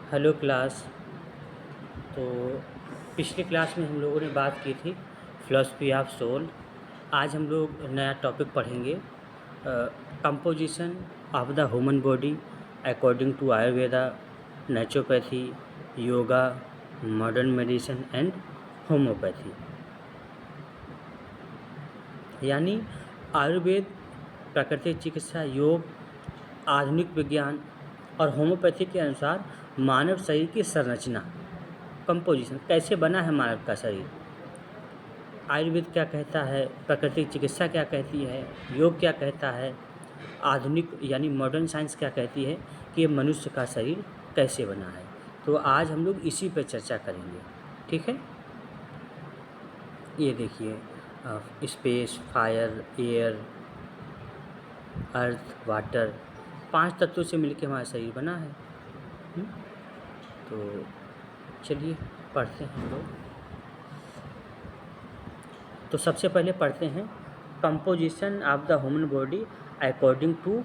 Hello class. तो पिछली class में हम लोगों ने बात की थी फिलॉसफी ऑफ सोल। आज हम लोग नया टॉपिक पढ़ेंगे, composition of the human body according to Ayurveda, naturopathy, yoga, modern medicine and homeopathy. यानी आयुर्वेद, प्राकृतिक चिकित्सा, योग, आधुनिक विज्ञान और होम्योपैथी के अनुसार मानव शरीर की संरचना, कंपोजिशन, कैसे बना है मानव का शरीर। आयुर्वेद क्या कहता है, प्राकृतिक चिकित्सा क्या कहती है, योग क्या कहता है, आधुनिक यानी मॉडर्न साइंस क्या कहती है कि ये मनुष्य का शरीर कैसे बना है। तो आज हम लोग इसी पर चर्चा करेंगे, ठीक है। ये देखिए, स्पेस, फायर, एयर, अर्थ, वाटर, 5 तत्वों से मिलकर हमारा शरीर बना है। तो चलिए पढ़ते हैं हम लोग। तो सबसे पहले पढ़ते हैं composition of the human body according to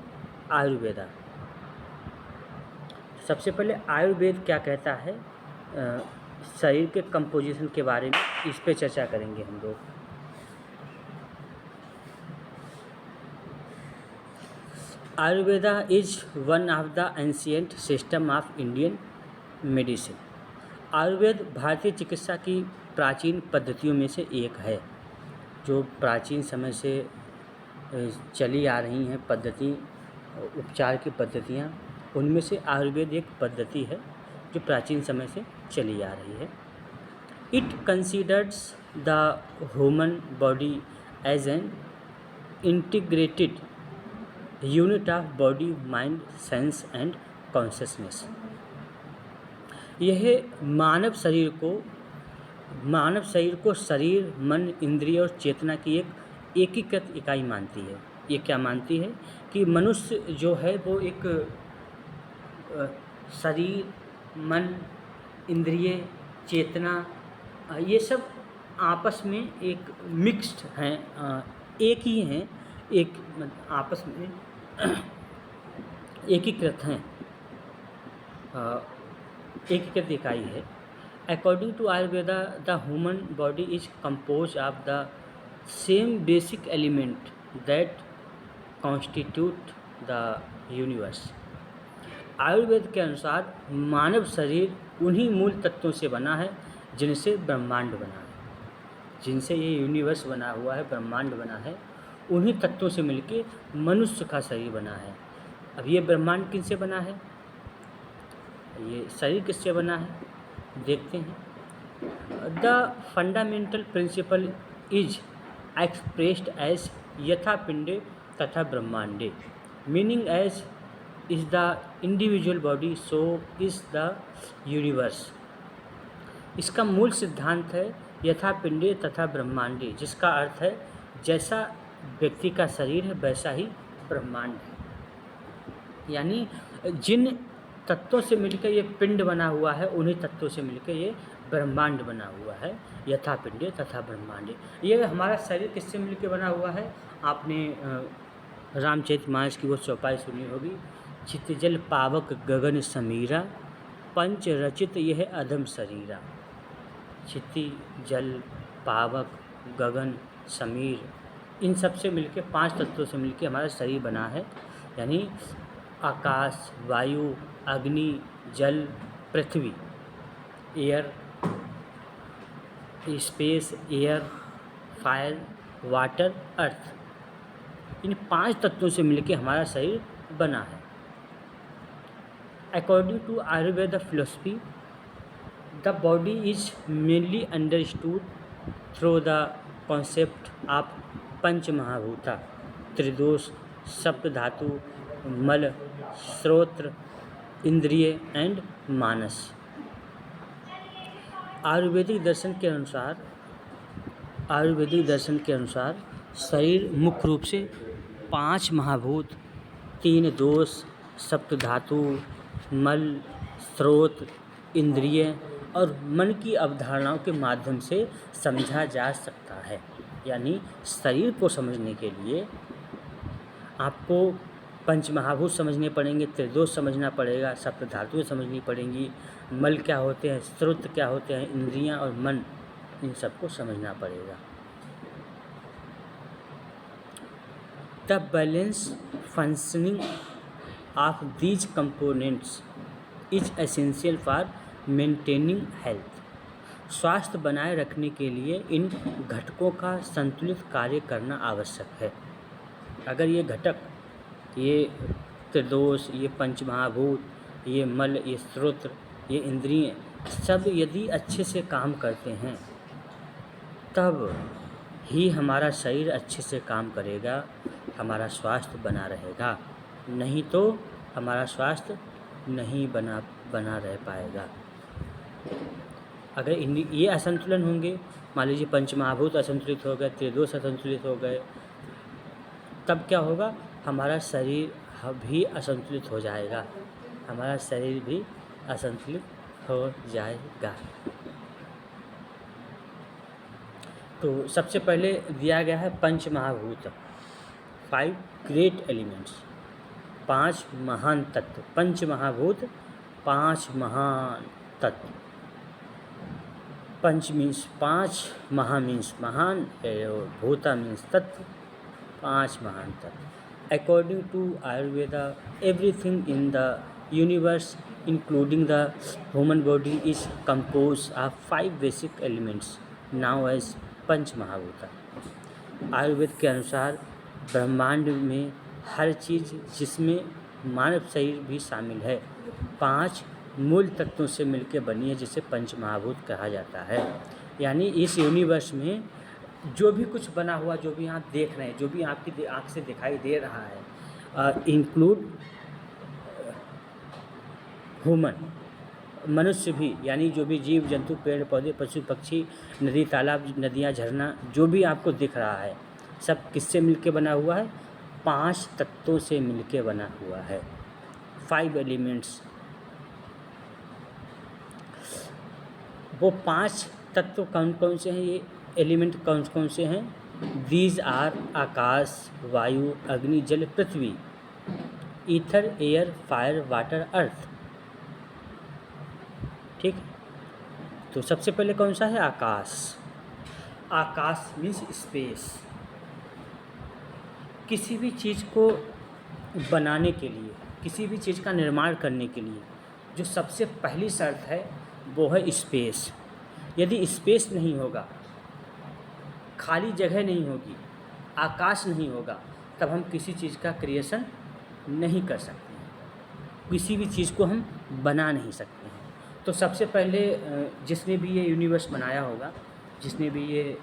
Ayurveda. सबसे पहले आयुर्वेद क्या कहता है शरीर के कंपोजिशन के बारे में, इस पे चर्चा करेंगे हम लोग। Ayurveda is one of the ancient system of Indian medicine. Ayurveda भारतीय चिकित्सा की प्राचीन पद्धतियों में से एक है, जो प्राचीन समय से चली आ रही हैं पद्धति, उपचार की पद्धतियाँ, उनमें से आयुर्वेद एक पद्धति है जो प्राचीन समय से चली आ रही है। It considers the human body as an integrated unit of body, mind, sense and consciousness. यह मानव शरीर को शरीर, मन, इंद्रिय और चेतना की एक एकीकृत इकाई मानती है। ये क्या मानती है कि मनुष्य जो है वो एक शरीर, मन, इंद्रिय, चेतना, ये सब आपस में एक मिक्स्ड हैं, एक ही हैं, एक आपस में एकीकृत हैं, एकीकृत इकाई है। According to Ayurveda the human body is compose of the same basic element that constitute the universe. Ayurveda के अनुसार मानव शरीर उन्हीं मूल तत्वों से बना है जिनसे ब्रह्मांड बना है, जिनसे ये यूनिवर्स बना हुआ है, ब्रह्मांड बना है। उन्हीं तत्वों से मिलके मनुष्य का शरीर बना है। अब ये ब्रह्मांड किनसे बना है, ये शरीर किससे बना है, देखते हैं। The fundamental principle is expressed as यथा पिंडे तथा ब्रह्मांडे, meaning as is the individual body so is the universe. इसका मूल सिद्धांत है यथा पिंडे तथा ब्रह्मांडे, जिसका अर्थ है जैसा व्यक्ति का शरीर है वैसा ही ब्रह्मांड है। यानी जिन तत्वों से मिलकर ये पिंड बना हुआ है, उन्हीं तत्वों से मिलकर ये ब्रह्मांड बना हुआ है, यथा पिंडे तथा ब्रह्मांडे। ये हमारा शरीर किससे मिलकर बना हुआ है, आपने रामचरितमानस की वो चौपाई सुनी होगी, चित्त जल पावक गगन समीरा, पंच रचित यह अधम शरीरा। चित्ती, जल, पावक, गगन, समीर, इन सब से मिलके 5 तत्वों से मिलके हमारा शरीर बना है। यानी आकाश, वायु, अग्नि, जल, पृथ्वी, air, space, air, fire, water, earth, इन 5 तत्वों से मिलके हमारा शरीर बना है। According to Ayurveda philosophy the body is mainly understood through the concept of pancha mahabhuta, tridosha, sapta dhatu, मल, श्रोत्र, इंद्रिय एंड मानस। आयुर्वेदिक दर्शन के अनुसार शरीर मुख्य रूप से 5 महाभूत, 3 दोष, सप्त धातु, मल, स्रोत, इंद्रिय और मन की अवधारणाओं के माध्यम से समझा जा सकता है। यानी शरीर को समझने के लिए आपको पंचमहाभूत समझने पड़ेंगे, त्रिदोष समझना पड़ेगा, सप्त धातुएं समझनी पड़ेंगी, मल क्या होते हैं, स्रोत क्या होते हैं, इंद्रियां और मन, इन सबको समझना पड़ेगा। The balance functioning of these components is essential for maintaining health. स्वास्थ्य बनाए रखने के लिए इन घटकों का संतुलित कार्य करना आवश्यक है। अगर ये घटक, ये त्रिदोष, ये पंचमहाभूत, ये मल, ये स्रोत, ये इंद्रिय सब यदि अच्छे से काम करते हैं तब ही हमारा शरीर अच्छे से काम करेगा, हमारा स्वास्थ्य बना रहेगा, नहीं तो हमारा स्वास्थ्य नहीं बना रह पाएगा। अगर ये असंतुलन होंगे, मान लीजिए पंचमहाभूत असंतुलित हो गए, त्रिदोष असंतुलित हो गए, तब क्या होगा, हमारा शरीर भी असंतुलित हो जाएगा, हमारा शरीर भी असंतुलित हो जाएगा। तो सबसे पहले दिया गया है पंचमहाभूत, 5 ग्रेट एलिमेंट्स, 5 महान तत्व। पंचमहाभूत 5 महान तत्व। पंच मीन्स 5, महा मीन्स महान, भूता मीन्स तत्व, 5 महान तत्व। According to Ayurveda, everything in the universe including the human body is compose of 5 basic elements known as panchamahabhuta. Ayurveda के अनुसार ब्रह्मांड में हर चीज़, जिसमें मानव शरीर भी शामिल है, 5 मूल तत्वों से मिलकर बनी है, जिसे पंचमहाभूत कहा जाता है। यानी इस यूनिवर्स में जो भी कुछ बना हुआ, जो भी आप देख रहे हैं, जो भी आपकी आँख से दिखाई दे रहा है, इंक्लूड ह्यूमन, मनुष्य भी, यानी जो भी जीव जंतु, पेड़ पौधे, पशु पक्षी, नदी तालाब, नदियाँ, झरना, जो भी आपको दिख रहा है, सब किससे मिलके बना हुआ है, 5 तत्वों से मिलके बना हुआ है, 5 एलिमेंट्स। वो 5 तत्व कौन कौन से हैं, ये एलिमेंट कौन कौन से हैं? दीज आर आकाश, वायु, अग्नि, जल, पृथ्वी, ईथर, एयर, फायर, वाटर, अर्थ। ठीक, तो सबसे पहले कौन सा है? आकाश। आकाश मीन्स स्पेस। किसी भी चीज़ को बनाने के लिए, किसी भी चीज़ का निर्माण करने के लिए जो सबसे पहली शर्त है वो है स्पेस। यदि स्पेस नहीं होगा, खाली जगह नहीं होगी, आकाश नहीं होगा, तब हम किसी चीज़ का क्रिएशन नहीं कर सकते हैं, किसी भी चीज़ को हम बना नहीं सकते हैं। तो सबसे पहले जिसने भी ये यूनिवर्स बनाया होगा, जिसने भी ये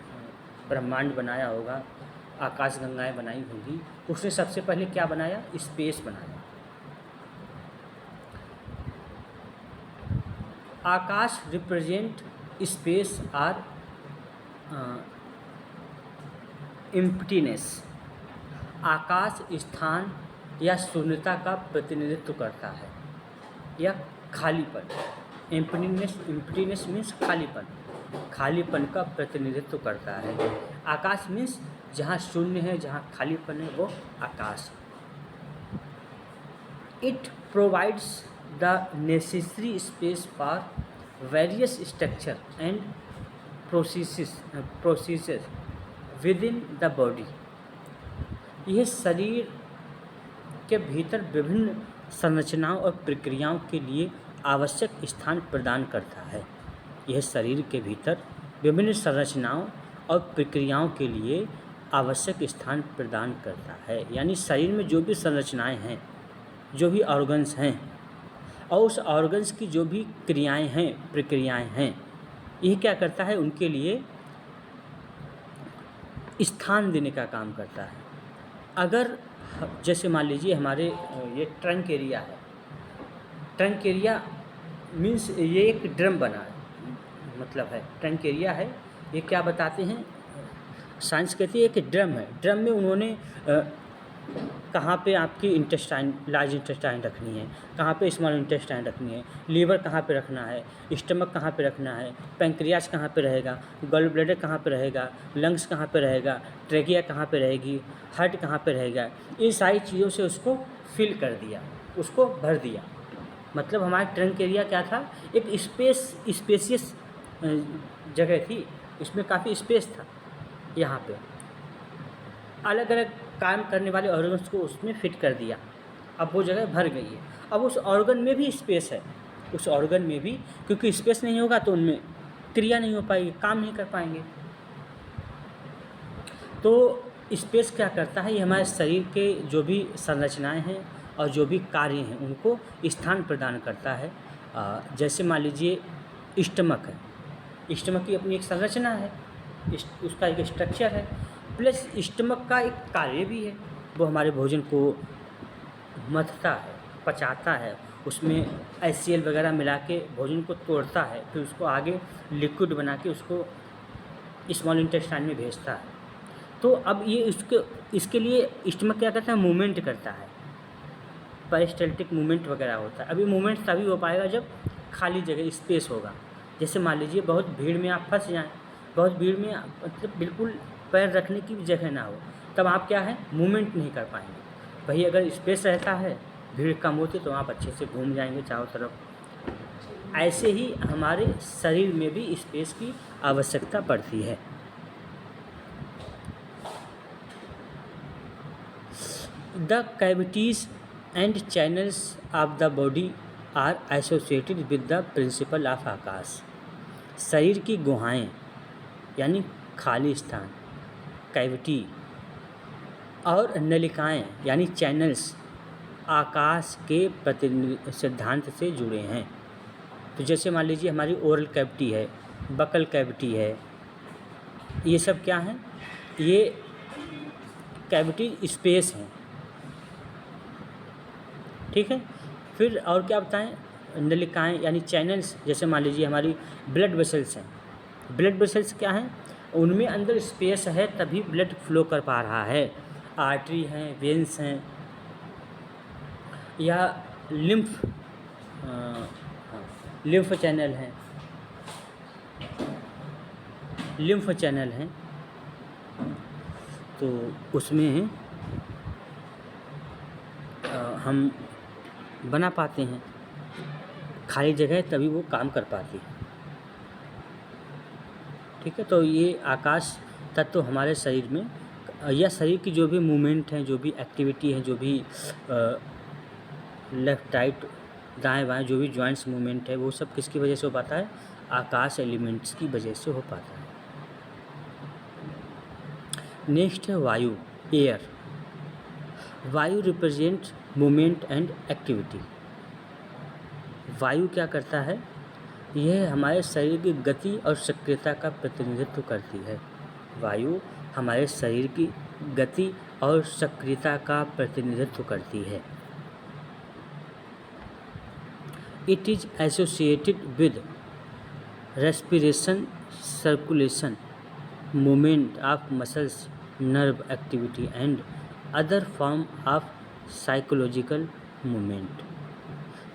ब्रह्मांड बनाया होगा, आकाश गंगाएं बनाई होंगी, उसने सबसे पहले क्या बनाया? स्पेस बनाया। आकाश रिप्रेजेंट स्पेस आर एम्प्टीनेस। आकाश स्थान या शून्यता का प्रतिनिधित्व करता है, या खालीपन। एम्प्टीनेस मीन्स खालीपन, खालीपन का प्रतिनिधित्व करता है। आकाश मीन्स जहाँ शून्य है, जहाँ खालीपन है, वो आकाश। It provides the necessary space for various structure and processes within the body. यह शरीर के भीतर विभिन्न संरचनाओं और प्रक्रियाओं के लिए आवश्यक स्थान प्रदान करता है। यह शरीर के भीतर विभिन्न संरचनाओं और प्रक्रियाओं के लिए आवश्यक स्थान प्रदान करता है। यानी शरीर में जो भी संरचनाएं हैं, जो भी ऑर्गन्स हैं, और उस ऑर्गन्स की जो भी क्रियाएं हैं, प्रक्रियाएं हैं, यह क्या करता है? उनके लिए स्थान देने का काम करता है। अगर जैसे मान लीजिए हमारे ये ट्रंक एरिया है, ट्रंक एरिया मीन्स ये एक ड्रम बना है, मतलब है ट्रंक एरिया है। ये क्या बताते हैं? साइंस कहती है कि ड्रम है। ड्रम में उन्होंने कहाँ पे आपकी इंटेस्टाइन, लार्ज इंटेस्टाइन रखनी है, कहाँ पे स्मॉल इंटेस्टाइन रखनी है, लीवर कहाँ पे रखना है, स्टमक कहाँ पे रखना है, पैंक्रियाज कहाँ पे रहेगा, गॉल ब्लैडर कहाँ पे रहेगा, लंग्स कहाँ पे रहेगा, ट्रेकिया कहाँ पे रहेगी, हार्ट कहाँ पे रहेगा, इन सारी चीज़ों से उसको फिल कर दिया, उसको भर दिया। मतलब हमारा ट्रंक एरिया क्या था, एक स्पेसियस जगह थी, इसमें काफ़ी स्पेस था। यहाँ पे अलग अलग काम करने वाले ऑर्गन्स को उसमें फिट कर दिया, अब वो जगह भर गई है। अब उस ऑर्गन में भी स्पेस है, उस ऑर्गन में भी, क्योंकि स्पेस नहीं होगा तो उनमें क्रिया नहीं हो पाएगी, काम नहीं कर पाएंगे। तो स्पेस क्या करता है, ये हमारे शरीर के जो भी संरचनाएं हैं और जो भी कार्य हैं उनको स्थान प्रदान करता है। जैसे मान लीजिए स्टमक है, स्टमक की अपनी एक संरचना है, उसका एक स्ट्रक्चर है, प्लस स्टमक का एक कार्य भी है, वो हमारे भोजन को मथता है, पचाता है, उसमें HCl वगैरह मिला के भोजन को तोड़ता है, फिर उसको आगे लिक्विड बना के उसको स्मॉल इंटेस्टाइन में भेजता है। तो अब ये इसके लिए स्टमक क्या करता है, मूवमेंट करता है, पेरिस्टल्टिक मूवमेंट वगैरह होता है। अभी मूवमेंट तभी हो पाएगा जब खाली जगह स्पेस होगा। जैसे मान लीजिए बहुत भीड़ में आप फंस जाएं, बहुत भीड़ में मतलब बिल्कुल पैर रखने की भी जगह ना हो, तब आप क्या है, मूवमेंट नहीं कर पाएंगे। वही अगर स्पेस रहता है, भीड़ कम होती, तो आप अच्छे से घूम जाएंगे चारों तरफ। ऐसे ही हमारे शरीर में भी स्पेस की आवश्यकता पड़ती है। The cavities and channels of the body are associated with the principle of आकाश। शरीर की गुहाएं यानी खाली स्थान, कैविटी, और नलिकाएं यानी चैनल्स आकाश के सिद्धांत से जुड़े हैं। तो जैसे मान लीजिए हमारी ओरल कैविटी है, बकल कैविटी है, ये सब क्या हैं, ये कैविटी स्पेस हैं, ठीक है। फिर और क्या बताएं, नलिकाएं यानी चैनल्स, जैसे मान लीजिए हमारी ब्लड वेसल्स हैं, ब्लड वेसल्स क्या हैं, उनमें अंदर स्पेस है तभी ब्लड फ्लो कर पा रहा है। आर्टरी हैं, वेंस हैं, या लिम्फ चैनल हैं, लिम्फ चैनल हैं, तो उसमें हम बना पाते हैं, खाली जगह तभी वो काम कर पाती है, ठीक है। तो ये आकाश तत्व हमारे शरीर में, या शरीर की जो भी मूवमेंट हैं, जो भी एक्टिविटी है, जो भी लेफ़्ट राइट दाएं बाएं जो भी जॉइंट्स मूवमेंट है, वो सब किसकी वजह से हो पाता है, आकाश एलिमेंट्स की वजह से हो पाता है। नेक्स्ट है वायु, एयर। वायु रिप्रेजेंट मूवमेंट एंड एक्टिविटी। वायु क्या करता है, यह हमारे शरीर की गति और सक्रियता का प्रतिनिधित्व करती है। वायु हमारे शरीर की गति और सक्रियता का प्रतिनिधित्व करती है। It is associated with respiration, circulation, movement of muscles, nerve activity and other form of psychological movement.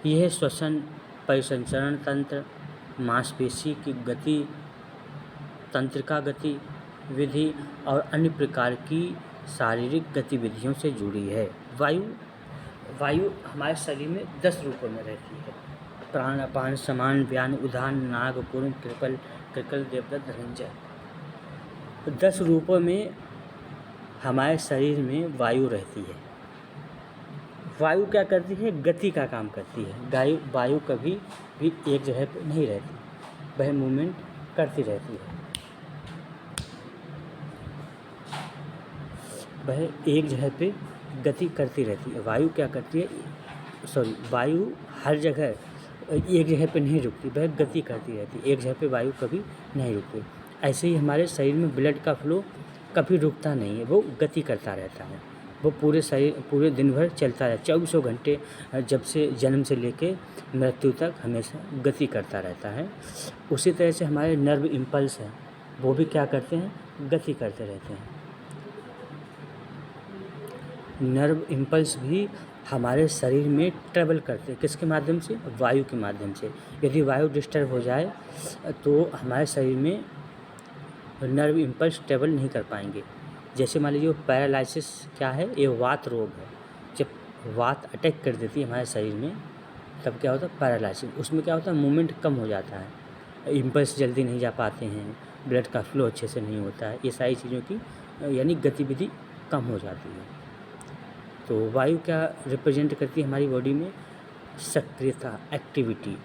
यह श्वसन, परिसंचरण तंत्र, मांसपेशी की गति, तंत्रिका गतिविधि और अन्य प्रकार की शारीरिक गतिविधियों से जुड़ी है। वायु हमारे शरीर में 10 रूपों में रहती है, प्राण, अपान, समान, व्यान, उदान, नाग, कुर्म, कृकल, देवदत्त, धनंजय। 10 रूपों में हमारे शरीर में वायु रहती है। वायु क्या करती है, गति का काम करती है। वायु कभी भी एक जगह पर नहीं रहती, वह मूवमेंट करती रहती है, वह एक जगह पे गति करती रहती है। वायु क्या करती है, वायु हर जगह एक जगह पे नहीं रुकती, वह गति करती रहती है, एक जगह पे वायु कभी नहीं रुकती। ऐसे ही हमारे शरीर में ब्लड का फ्लो कभी रुकता नहीं है, वो गति करता रहता है, वो पूरे दिन भर चलता है, 24 घंटे, जब से जन्म से लेके मृत्यु तक हमेशा गति करता रहता है। उसी तरह से हमारे नर्व इम्पल्स हैं, वो भी क्या करते हैं, गति करते रहते हैं। नर्व इम्पल्स भी हमारे शरीर में ट्रेवल करते हैं, किसके माध्यम से, वायु के माध्यम से। यदि वायु डिस्टर्ब हो जाए तो हमारे शरीर में नर्व इम्पल्स ट्रेवल नहीं कर पाएंगे। जैसे मान लीजिए पैरालिसिस क्या है, ये वात रोग है। जब वात अटैक कर देती है हमारे शरीर में, तब क्या होता है पैरालाइसिस। उसमें क्या होता है मूवमेंट कम हो जाता है, इम्पल्स जल्दी नहीं जा पाते हैं, ब्लड का फ्लो अच्छे से नहीं होता है, ये सारी चीज़ों की यानी गतिविधि कम हो जाती है। तो वायु क्या रिप्रेजेंट करती है हमारी बॉडी में? सक्रियता, एक्टिविटी,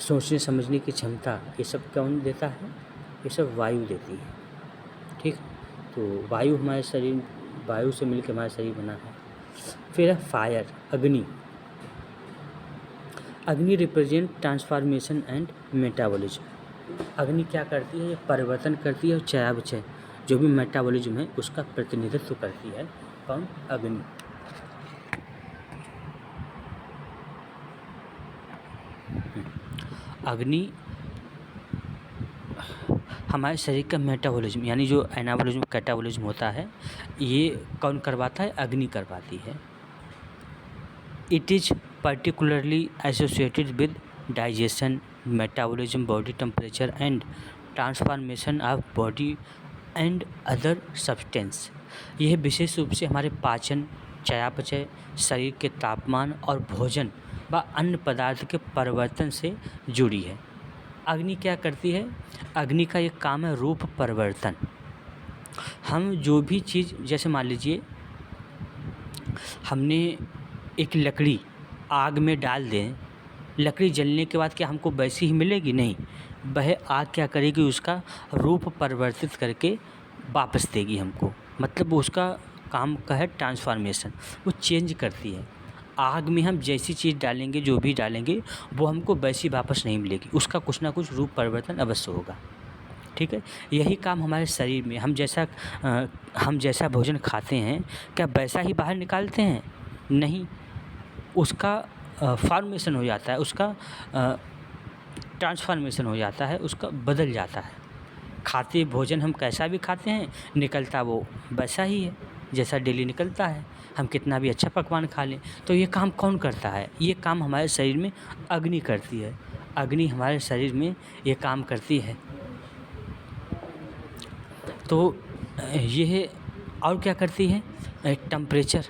सोचने समझने की क्षमता, ये सब कौन देता है? ये सब वायु देती है। ठीक, तो वायु हमारे शरीर, वायु से मिलकर हमारा शरीर बना है। फिर है फायर, अग्नि। अग्नि रिप्रेजेंट ट्रांसफॉर्मेशन एंड मेटाबॉलिज्म। अग्नि क्या करती है? ये परिवर्तन करती है और चयापचय जो भी मेटाबॉलिज्म है उसका प्रतिनिधित्व करती है। कौन? अग्नि। अग्नि हमारे शरीर का मेटाबॉलिज्म यानी जो एनाबॉलिज्म कैटाबॉलिज्म होता है ये कौन करवाता है? अग्नि करवाती है। It is particularly associated with digestion, metabolism, body temperature and transformation of body and other substance. यह विशेष रूप से हमारे पाचन, चयापचय, शरीर के तापमान और भोजन व अन्य पदार्थ के परिवर्तन से जुड़ी है। अग्नि क्या करती है? अग्नि का एक काम है रूप परिवर्तन। हम जो भी चीज़, जैसे मान लीजिए हमने एक लकड़ी आग में डाल दें, लकड़ी जलने के बाद क्या हमको वैसी ही मिलेगी? नहीं, वह आग क्या करेगी? उसका रूप परिवर्तित करके वापस देगी हमको। मतलब उसका काम का है ट्रांसफॉर्मेशन, वो चेंज करती है। आग में हम जैसी चीज़ डालेंगे, जो भी डालेंगे, वो हमको वैसी वापस नहीं मिलेगी, उसका कुछ ना कुछ रूप परिवर्तन अवश्य होगा। ठीक है, यही काम हमारे शरीर में, हम जैसा भोजन खाते हैं क्या वैसा ही बाहर निकालते हैं? नहीं, उसका फॉर्मेशन हो जाता है, उसका ट्रांसफॉर्मेशन हो जाता है, उसका बदल जाता है। खाते भोजन हम कैसा भी खाते हैं, निकलता वो वैसा ही है जैसा डेली निकलता है। हम कितना भी अच्छा पकवान खा लें। तो ये काम कौन करता है? ये काम हमारे शरीर में अग्नि करती है। अग्नि हमारे शरीर में ये काम करती है। तो ये और क्या करती है? टेम्परेचर,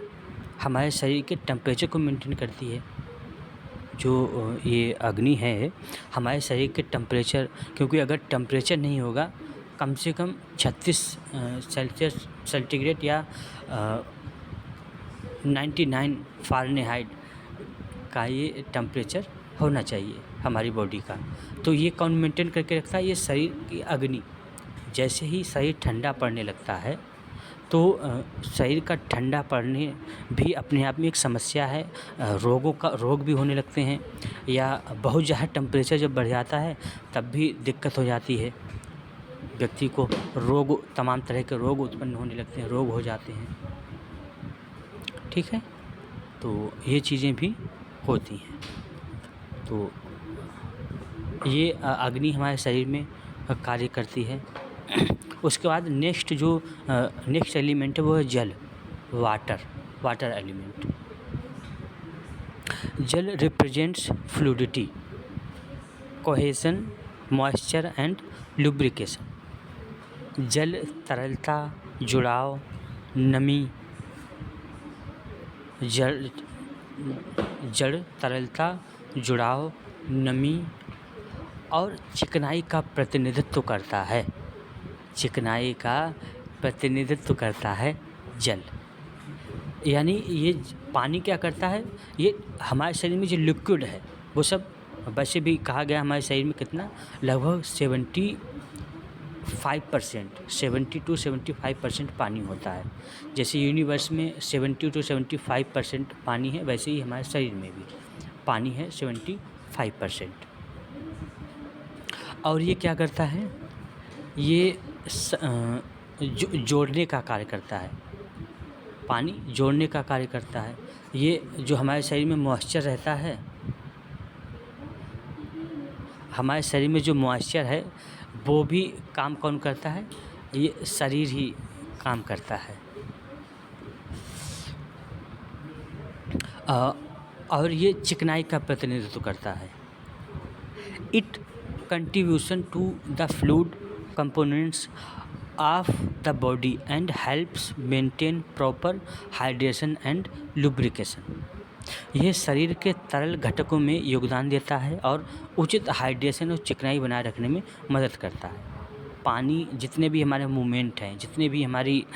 हमारे शरीर के टेम्परेचर को मेंटेन करती है। जो ये अग्नि है हमारे शरीर के टेम्परेचर, क्योंकि अगर टेम्परेचर नहीं होगा, कम से कम 36 सेल्सियस सेंटीग्रेड या 99 फ़ारेनहाइट का ये टेम्परेचर होना चाहिए हमारी बॉडी का। तो ये कौन मेंटेन करके रखता है? ये शरीर की अग्नि। जैसे ही शरीर ठंडा पड़ने लगता है तो शरीर का ठंडा पड़ने भी अपने आप में एक समस्या है। रोग भी होने लगते हैं, या बहुत ज़्यादा टेम्परेचर जब बढ़ जाता है तब भी दिक्कत हो जाती है व्यक्ति को। तमाम तरह के रोग उत्पन्न होने लगते हैं, रोग हो जाते हैं। ठीक है, तो ये चीज़ें भी होती हैं। तो ये अग्नि हमारे शरीर में कार्य करती है। उसके बाद नेक्स्ट एलिमेंट है वो है जल, वाटर एलिमेंट। जल represents fluidity, cohesion, moisture and lubrication. जल तरलता, जुड़ाव, नमी, जड़ तरलता, जुड़ाव, नमी और चिकनाई का प्रतिनिधित्व करता है। चिकनाई का प्रतिनिधित्व करता है जल। यानी ये पानी क्या करता है? ये हमारे शरीर में जो लिक्विड है वो सब, वैसे भी कहा गया हमारे शरीर में कितना, लगभग 70 to 75% पानी होता है। जैसे यूनिवर्स में 70 to 75% पानी है, वैसे ही हमारे शरीर में भी पानी है 75%। और ये क्या करता है? ये जोड़ने का कार्य करता है। पानी जोड़ने का कार्य करता है। ये जो हमारे शरीर में मॉइस्चर रहता है, हमारे शरीर में जो मॉइस्चर है वो भी काम कौन करता है? ये शरीर ही काम करता है। और ये चिकनाई का प्रतिनिधित्व करता है। It contribution to the fluid components of the body and helps maintain proper hydration and lubrication. यह शरीर के तरल घटकों में योगदान देता है और उचित हाइड्रेशन और चिकनाई बनाए रखने में मदद करता है। पानी जितने भी हमारे मूवमेंट हैं, जितने भी हमारी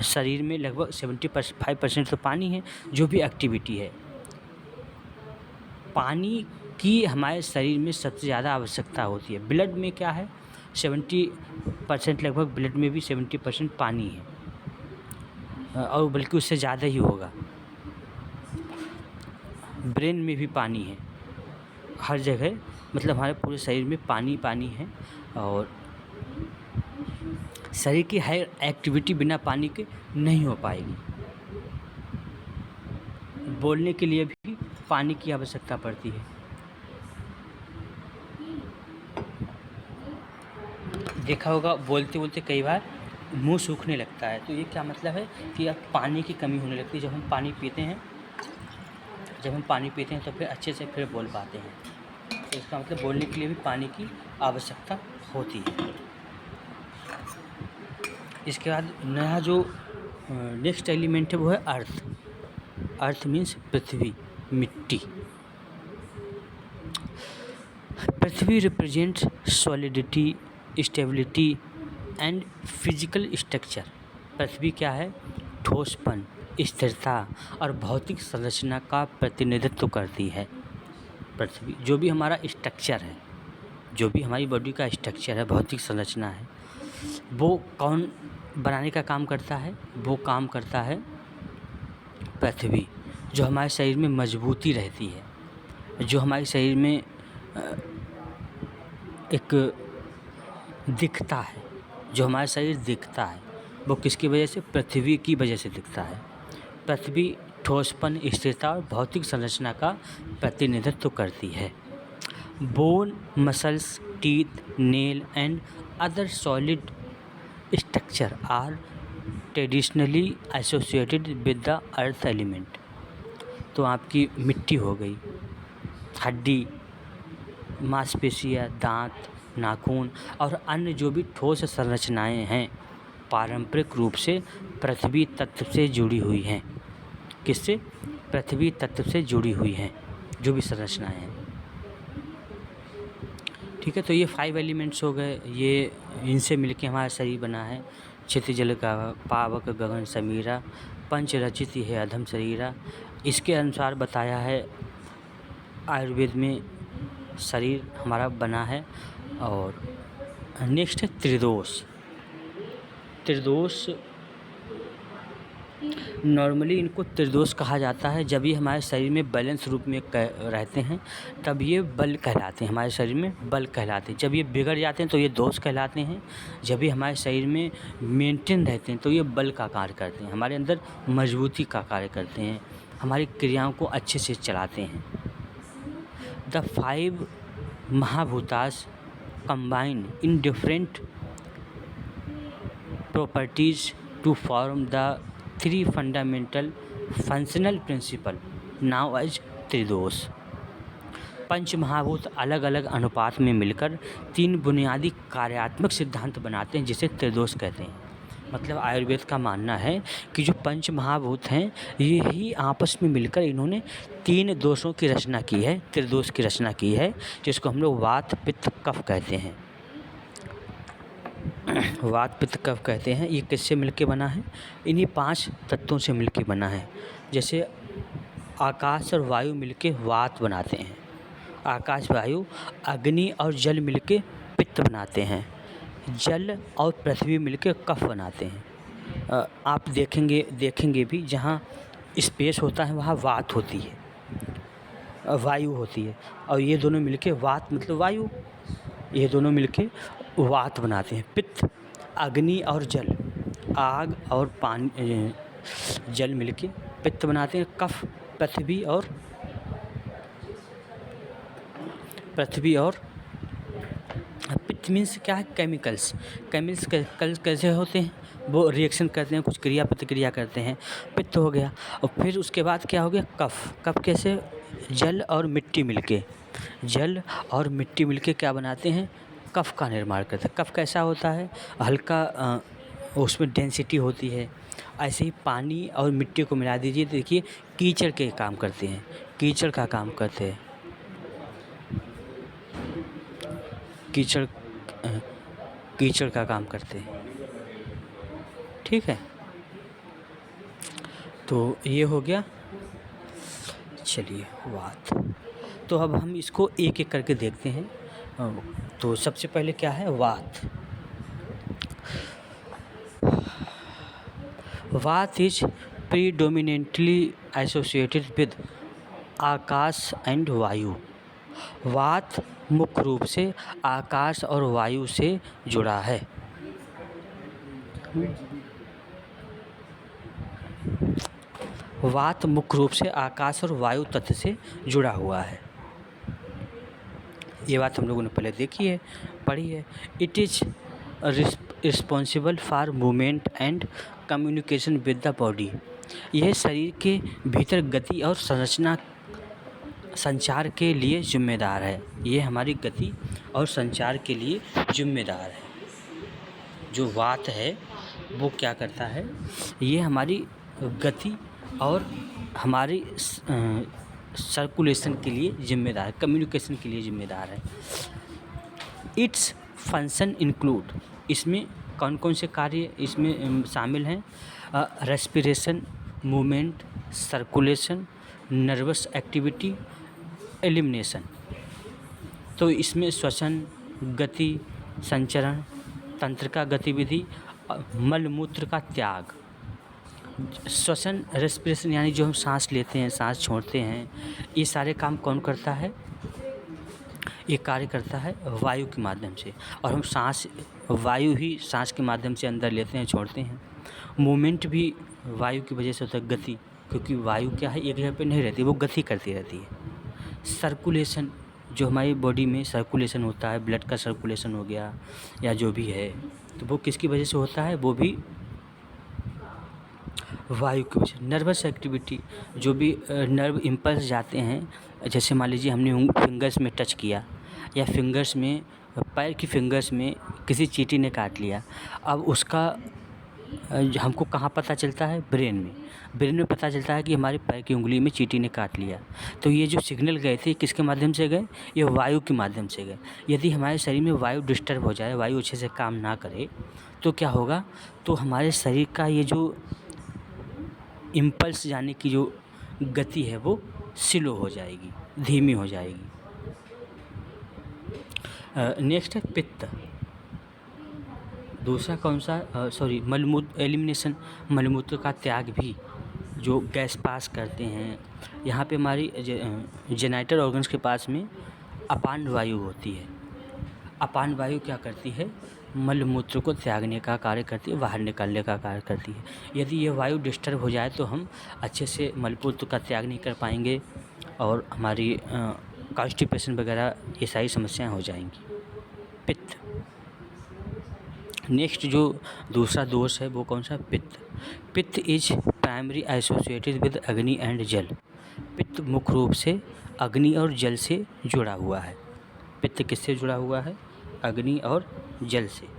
शरीर में लगभग 75% तो पानी है। जो भी एक्टिविटी है, पानी की हमारे शरीर में सबसे ज़्यादा आवश्यकता होती है। ब्लड में क्या है, 70% लगभग ब्लड में भी 70% पानी है, और बल्कि उससे ज़्यादा ही होगा। ब्रेन में भी पानी है, हर जगह, मतलब हमारे पूरे शरीर में पानी पानी है। और शरीर की हर एक्टिविटी बिना पानी के नहीं हो पाएगी। बोलने के लिए भी पानी की आवश्यकता पड़ती है। देखा होगा बोलते बोलते कई बार मुंह सूखने लगता है, तो ये क्या मतलब है कि अब पानी की कमी होने लगती है। जब हम पानी पीते हैं तो फिर अच्छे से फिर बोल पाते हैं। तो इसका मतलब बोलने के लिए भी पानी की आवश्यकता होती है। इसके बाद नया जो नेक्स्ट एलिमेंट है वो है अर्थ। अर्थ मीन्स पृथ्वी, मिट्टी। Prithvi represents solidity, stability and physical structure. पृथ्वी क्या है, ठोसपन, स्थिरता और भौतिक संरचना का प्रतिनिधित्व करती है। पृथ्वी जो भी हमारा स्ट्रक्चर है, जो भी हमारी बॉडी का स्ट्रक्चर है, भौतिक संरचना है, वो कौन बनाने का काम करता है? वो काम करता है पृथ्वी। जो हमारे शरीर में मजबूती रहती है, जो हमारे शरीर में एक दिखता है, जो हमारा शरीर दिखता है, वो किसकी वजह से? पृथ्वी की वजह से दिखता है। पृथ्वी ठोसपन, स्थिरता और भौतिक संरचना का प्रतिनिधित्व करती है। Bone, muscles, teeth, nail and other solid structure are traditionally associated with the earth element. तो आपकी मिट्टी हो गई, हड्डी, मांसपेशियाँ, दांत, नाखून और अन्य जो भी ठोस संरचनाएं हैं, पारंपरिक रूप से पृथ्वी तत्व से जुड़ी हुई हैं। किससे? पृथ्वी तत्व से जुड़ी हुई हैं जो भी संरचनाएं हैं। ठीक है, तो ये 5 एलिमेंट्स हो गए। ये इनसे मिलके हमारा शरीर बना है। क्षिति जल का पावक गगन समीरा, पंच रचित है अधम शरीरा। इसके अनुसार बताया है आयुर्वेद में शरीर हमारा बना है। और नेक्स्ट है त्रिदोष। त्रिदोष नॉर्मली इनको त्रिदोष कहा जाता है। जब ये हमारे शरीर में बैलेंस रूप में रहते हैं तब ये बल कहलाते हैं, हमारे शरीर में बल कहलाते हैं। जब ये बिगड़ जाते हैं तो ये दोष कहलाते हैं। जब ये हमारे शरीर में मेंटेन रहते हैं तो ये बल का कार्य करते हैं, हमारे अंदर मजबूती का कार्य करते हैं, हमारी क्रियाओं को अच्छे से चलाते हैं। The 5 महाभूतास combine in different properties to form the 3 fundamental functional principle now as त्रिदोष। पंच महाभूत अलग अलग अनुपात में मिलकर 3 बुनियादी कार्यात्मक सिद्धांत बनाते हैं, जिसे त्रिदोष कहते हैं। मतलब आयुर्वेद का मानना है कि जो पंच महाभूत हैं ये ही आपस में मिलकर इन्होंने 3 दोषों की रचना की है, त्रिदोष की रचना की है, जिसको हम लोग वात पित्त कफ कहते हैं। वात पित्त कफ कहते हैं। ये किससे मिलके बना है? इन्हीं 5 तत्वों से मिलके बना है। जैसे आकाश और वायु मिलके वात बनाते हैं, आकाश, वायु, अग्नि और जल मिलके पित्त बनाते हैं, जल और पृथ्वी मिलके कफ बनाते हैं। आप देखेंगे भी जहाँ स्पेस होता है वहाँ वात होती है, वायु होती है, और ये दोनों मिलके वात मतलब वायु, ये दोनों मिलके वात बनाते हैं। पित्त अग्नि और जल, आग और पानी, जल मिलके पित्त बनाते हैं। कफ पृथ्वी और पित्त मीन्स क्या है? केमिकल्स कैसे होते हैं? वो रिएक्शन करते हैं, कुछ क्रिया प्रतिक्रिया करते हैं, पित्त हो गया। और फिर उसके बाद क्या हो गया? कफ कैसे? जल और मिट्टी मिलके क्या बनाते हैं? कफ का निर्माण करते हैं। कफ कैसा होता है? हल्का, उसमें डेंसिटी होती है ऐसे ही पानी और मिट्टी को मिला दीजिए, देखिए कीचड़ के काम करते हैं, कीचड़ का काम करते हैं, कीचड़ कीचड़ का काम करते हैं। ठीक है, तो ये हो गया। चलिए वात, तो अब हम इसको एक एक करके देखते हैं। तो सबसे पहले क्या है, वात। वात is predominantly associated with Akash and वायु। वात मुख्य रूप से आकाश और वायु से जुड़ा है। वात मुख्य रूप से आकाश और वायु तत्व से जुड़ा हुआ है। ये बात हम लोगों ने पहले देखी है, पढ़ी है। It is responsible for movement and communication with the body. यह शरीर के भीतर गति और संचार के लिए जिम्मेदार है। ये हमारी गति और संचार के लिए जिम्मेदार है। जो वात है वो क्या करता है, ये हमारी गति और हमारी सर्कुलेशन के लिए जिम्मेदार है, कम्युनिकेशन के लिए जिम्मेदार है। इट्स फंक्शन इंक्लूड, इसमें कौन कौन से कार्य इसमें शामिल हैं, respiration, movement, circulation, nervous activity, elimination. तो इसमें श्वसन, गति, संचरण, तंत्रिका गतिविधि, मल मूत्र का त्याग। श्वसन, रेस्पिरेशन यानी जो हम सांस लेते हैं, सांस छोड़ते हैं, ये सारे काम कौन करता है, ये कार्य करता है वायु के माध्यम से, और हम सांस, वायु ही सांस के माध्यम से अंदर लेते हैं, छोड़ते हैं। मूवमेंट भी वायु की वजह से होता है, गति, क्योंकि वायु क्या है, एक जगह पे नहीं रहती, वो गति करती रहती है। सर्कुलेशन, जो हमारी बॉडी में सर्कुलेशन होता है, ब्लड का सर्कुलेशन हो गया या जो भी है, तो वो किसकी वजह से होता है, वो भी वायु की वजह से। नर्वस एक्टिविटी, जो भी नर्व इम्पल्स जाते हैं, जैसे मान लीजिए हमने फिंगर्स में टच किया, या फिंगर्स में, पैर की फिंगर्स में किसी चींटी ने काट लिया, अब उसका हमको कहाँ पता चलता है, ब्रेन में। ब्रेन में पता चलता है कि हमारे पैर की उंगली में चींटी ने काट लिया। तो ये जो सिग्नल गए थे किसके माध्यम से गए, ये वायु के माध्यम से गए। यदि हमारे शरीर में वायु डिस्टर्ब हो जाए, वायु अच्छे से काम ना करे, तो क्या होगा, तो हमारे शरीर का ये जो इम्पल्स जाने की जो गति है वो स्लो हो जाएगी, धीमी हो जाएगी। नेक्स्ट है पित्त। दूसरा कौन सा, मलमूत्र, एलिमिनेशन, मलमूत्र का त्याग भी, जो गैस पास करते हैं। यहाँ पे हमारी जेनाइटल ऑर्गन्स के पास में अपान वायु होती है। अपान वायु क्या करती है, मलमूत्र को त्यागने का कार्य करती है, बाहर निकालने का कार्य करती है। यदि ये वायु डिस्टर्ब हो जाए तो हम अच्छे से मलमूत्र का त्याग नहीं कर पाएंगे और हमारी कॉन्स्टिपेशन वगैरह ये सारी समस्याएं हो जाएंगी। पित्त। नेक्स्ट जो दूसरा दोष है वो कौन सा, पित्त। पित्त इज प्राइमरी एसोसिएटेड विद अग्नि एंड जल। पित्त मुख्य रूप से अग्नि और जल से जुड़ा हुआ है। पित्त किससे जुड़ा हुआ है, अग्नि और जल से।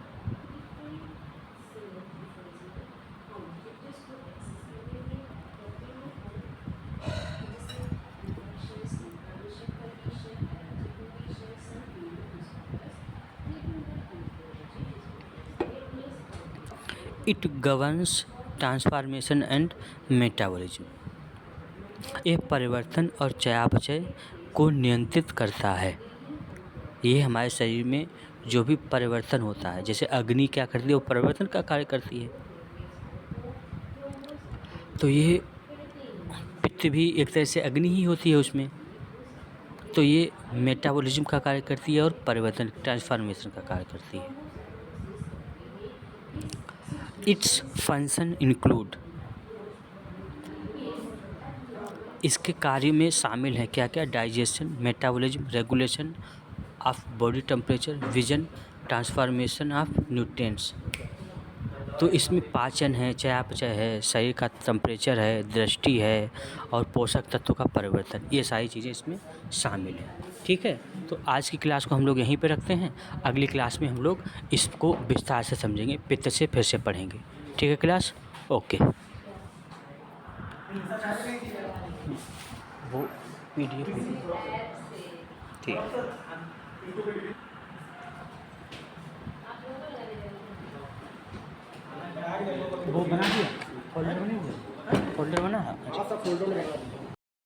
It governs transformation and metabolism. ये परिवर्तन और चयापचय को नियंत्रित करता है। ये हमारे शरीर में जो भी परिवर्तन होता है, जैसे अग्नि क्या करती है, वो परिवर्तन का कार्य करती है। तो ये पित्त भी एक तरह से अग्नि ही होती है उसमें। तो ये मेटाबॉलिज्म का कार्य करती है और परिवर्तन, ट्रांसफॉर्मेशन का कार्य करती है। इट्स फंक्शन इंक्लूड, इसके कार्य में शामिल है क्या क्या, digestion, metabolism, regulation of body temperature, vision, transformation of nutrients. तो इसमें पाचन है, चयापचय है, शरीर का टेम्परेचर है, दृष्टि है और पोषक तत्वों का परिवर्तन, ये सारी चीज़ें इसमें शामिल हैं। ठीक है, तो आज की क्लास को हम लोग यहीं पे रखते हैं। अगली क्लास में हम लोग इसको विस्तार से समझेंगे, पित्त से फिर से पढ़ेंगे। ठीक है क्लास, ओके। PDF ठीक। वो बना दिया, फोल्डर बना दिया, फोल्डर बना है। हाँ सब फोल्डर में लगा दूँ।